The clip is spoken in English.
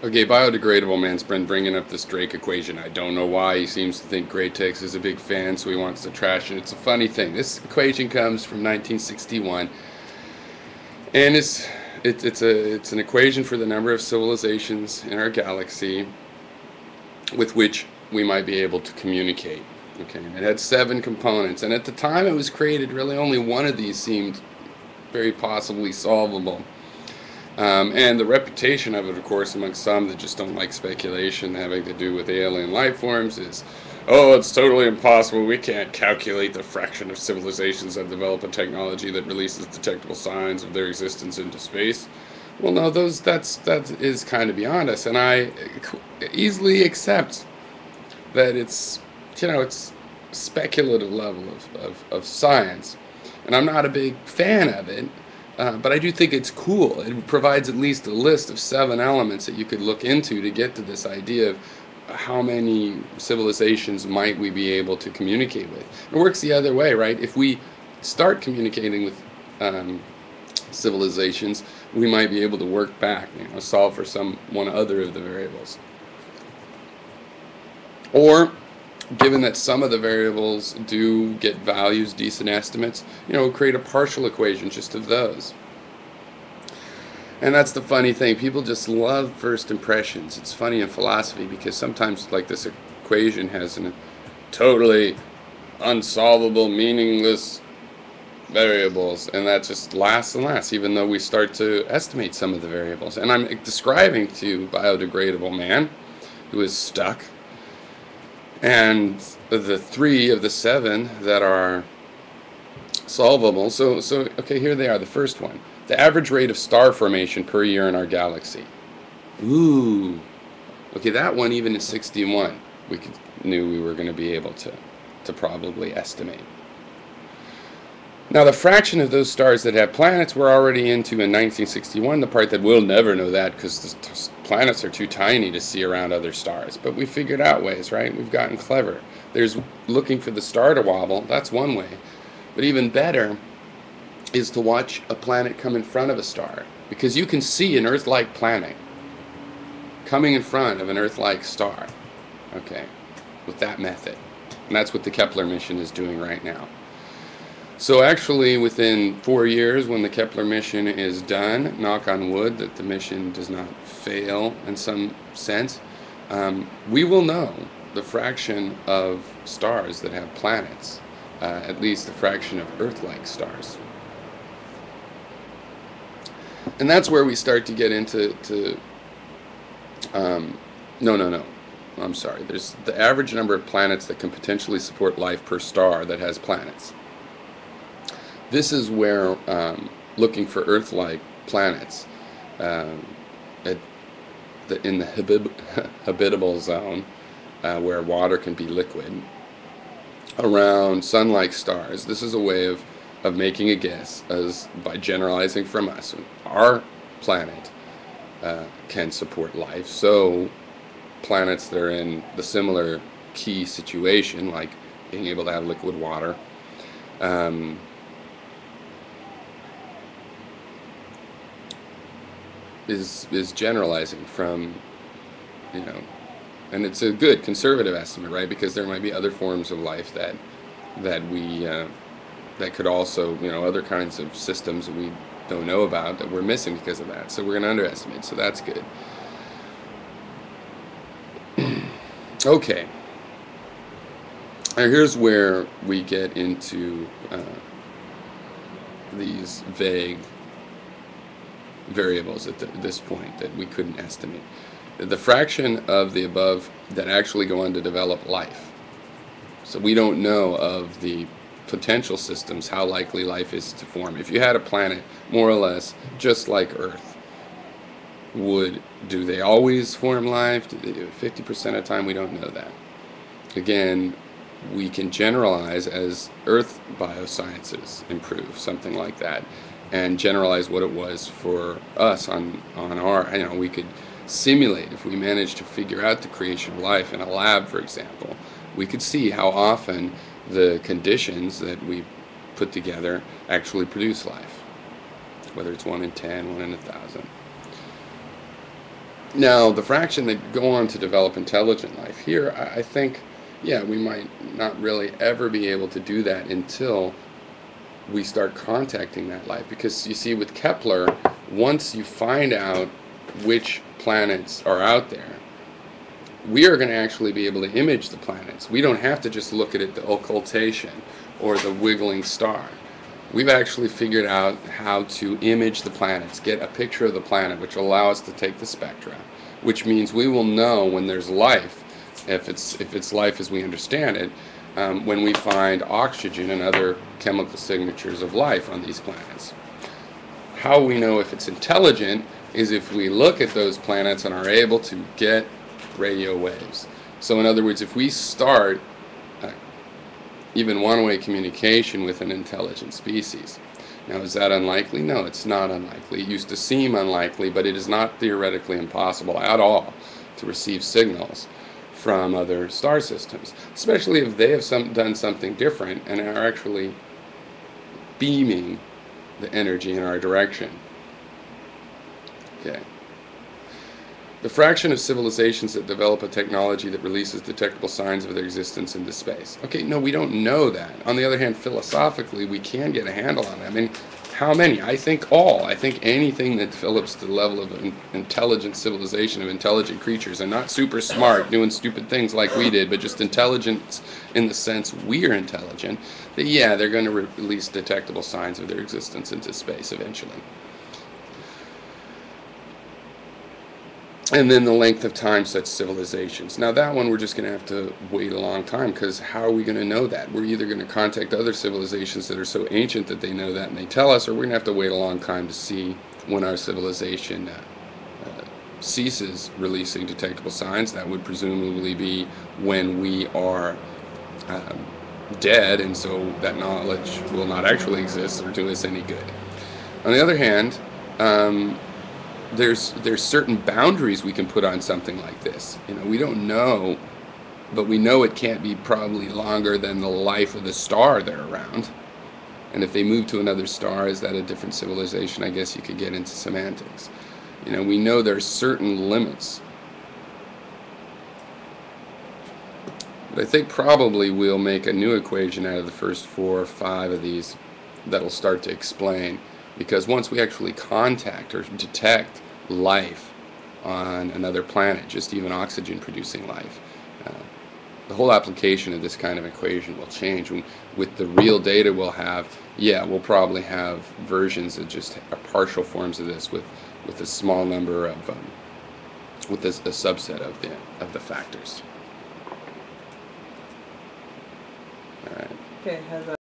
Okay, biodegradable man's been bringing up this Drake equation. I don't know why. He seems to think Great-Tex is a big fan, so he wants to trash it. It's a funny thing. This equation comes from 1961, and it's an equation for the number of civilizations in our galaxy with which we might be able to communicate. Okay, and it had 7 components, and at the time it was created, really only one of these seemed very possibly solvable. And the reputation of it, of course, amongst some that just don't like speculation having to do with alien life forms is, oh, it's totally impossible. We can't calculate the fraction of civilizations that develop a technology that releases detectable signs of their existence into space. Well, no, that is kind of beyond us, and I easily accept that it's speculative level of science, and I'm not a big fan of it. But I do think it's cool. It provides at least a list of 7 elements that you could look into to get to this idea of how many civilizations might we be able to communicate with. It works the other way, right? If we start communicating with civilizations, we might be able to work back, solve for some one other of the variables. Or, given that some of the variables do get values, decent estimates, create a partial equation just of those. And that's the funny thing. People just love first impressions. It's funny in philosophy because sometimes, like, this equation has a totally unsolvable, meaningless variables, and that just lasts and lasts, even though we start to estimate some of the variables. And I'm describing to biodegradable man who is stuck, and the 3 of the 7 that are solvable. So okay, here they are. The first one: the average rate of star formation per year in our galaxy. Ooh, okay, that one, even at 61, knew we were going to be able to probably estimate. Now, the fraction of those stars that have planets we're already into in 1961, the part that we'll never know that because the planets are too tiny to see around other stars. But we figured out ways, right? We've gotten clever. There's looking for the star to wobble. That's one way. But even better is to watch a planet come in front of a star, because you can see an Earth-like planet coming in front of an Earth-like star, okay, with that method. And that's what the Kepler mission is doing right now. So actually, within 4 years, when the Kepler mission is done, knock on wood that the mission does not fail in some sense, we will know the fraction of stars that have planets, at least the fraction of Earth-like stars. And that's where we start to get into no. I'm sorry. There's the average number of planets that can potentially support life per star that has planets. This is where looking for Earth-like planets at in the habitable zone, where water can be liquid, around sun-like stars. This is a way of making a guess as by generalizing from us. Our planet can support life, so planets that are in the similar key situation, like being able to have liquid water, is generalizing from, and it's a good conservative estimate, right? Because there might be other forms of life that could also, other kinds of systems that we don't know about that we're missing because of that. So we're going to underestimate. So that's good. Okay. Now here's where we get into these vague variables at this point that we couldn't estimate. The fraction of the above that actually go on to develop life. So we don't know of the potential systems, how likely life is to form. If you had a planet more or less just like Earth, do they always form life? Do they do it 50% of the time? We don't know that. Again, we can generalize as Earth biosciences improve, something like that, and generalize what it was for us on our, we could simulate, if we managed to figure out the creation of life in a lab, for example, we could see how often the conditions that we put together actually produce life, whether it's 1 in 10, 1 in 1,000. Now, the fraction that go on to develop intelligent life, here I think, yeah, we might not really ever be able to do that until we start contacting that life. Because you see, with Kepler, once you find out which planets are out there, we are going to actually be able to image the planets. We don't have to just look at it, the occultation or the wiggling star. We've actually figured out how to image the planets, get a picture of the planet, which will allow us to take the spectra, which means we will know when there's life, if it's life as we understand it, when we find oxygen and other chemical signatures of life on these planets. How we know if it's intelligent is if we look at those planets and are able to get radio waves. So in other words, if we start even one-way communication with an intelligent species. Now, is that unlikely? No, it's not unlikely. It used to seem unlikely, but it is not theoretically impossible at all to receive signals from other star systems, especially if they have done something different and are actually beaming the energy in our direction. Okay. The fraction of civilizations that develop a technology that releases detectable signs of their existence into space. Okay, no, we don't know that. On the other hand, philosophically, we can get a handle on it. I mean, how many? I think all. I think anything that develops to the level of an intelligent civilization, of intelligent creatures, and not super smart, doing stupid things like we did, but just intelligence in the sense we're intelligent, that yeah, they're going to release detectable signs of their existence into space eventually. And then the length of time such civilizations. Now that one we're just going to have to wait a long time, because how are we going to know that? We're either going to contact other civilizations that are so ancient that they know that and they tell us, or we're going to have to wait a long time to see when our civilization ceases releasing detectable signs. That would presumably be when we are dead, and so that knowledge will not actually exist or do us any good. On the other hand, there's certain boundaries we can put on something like this. You know, we don't know, but we know it can't be probably longer than the life of the star they're around. And if they move to another star, is that a different civilization? I guess you could get into semantics. You know, we know there's certain limits. But I think probably we'll make a new equation out of the first 4 or 5 of these that'll start to explain. Because once we actually contact or detect life on another planet, just even oxygen producing life, the whole application of this kind of equation will change. With the real data we'll have, yeah, we'll probably have versions that just are partial forms of this with a small number of, with a subset of the factors. All right. Okay, has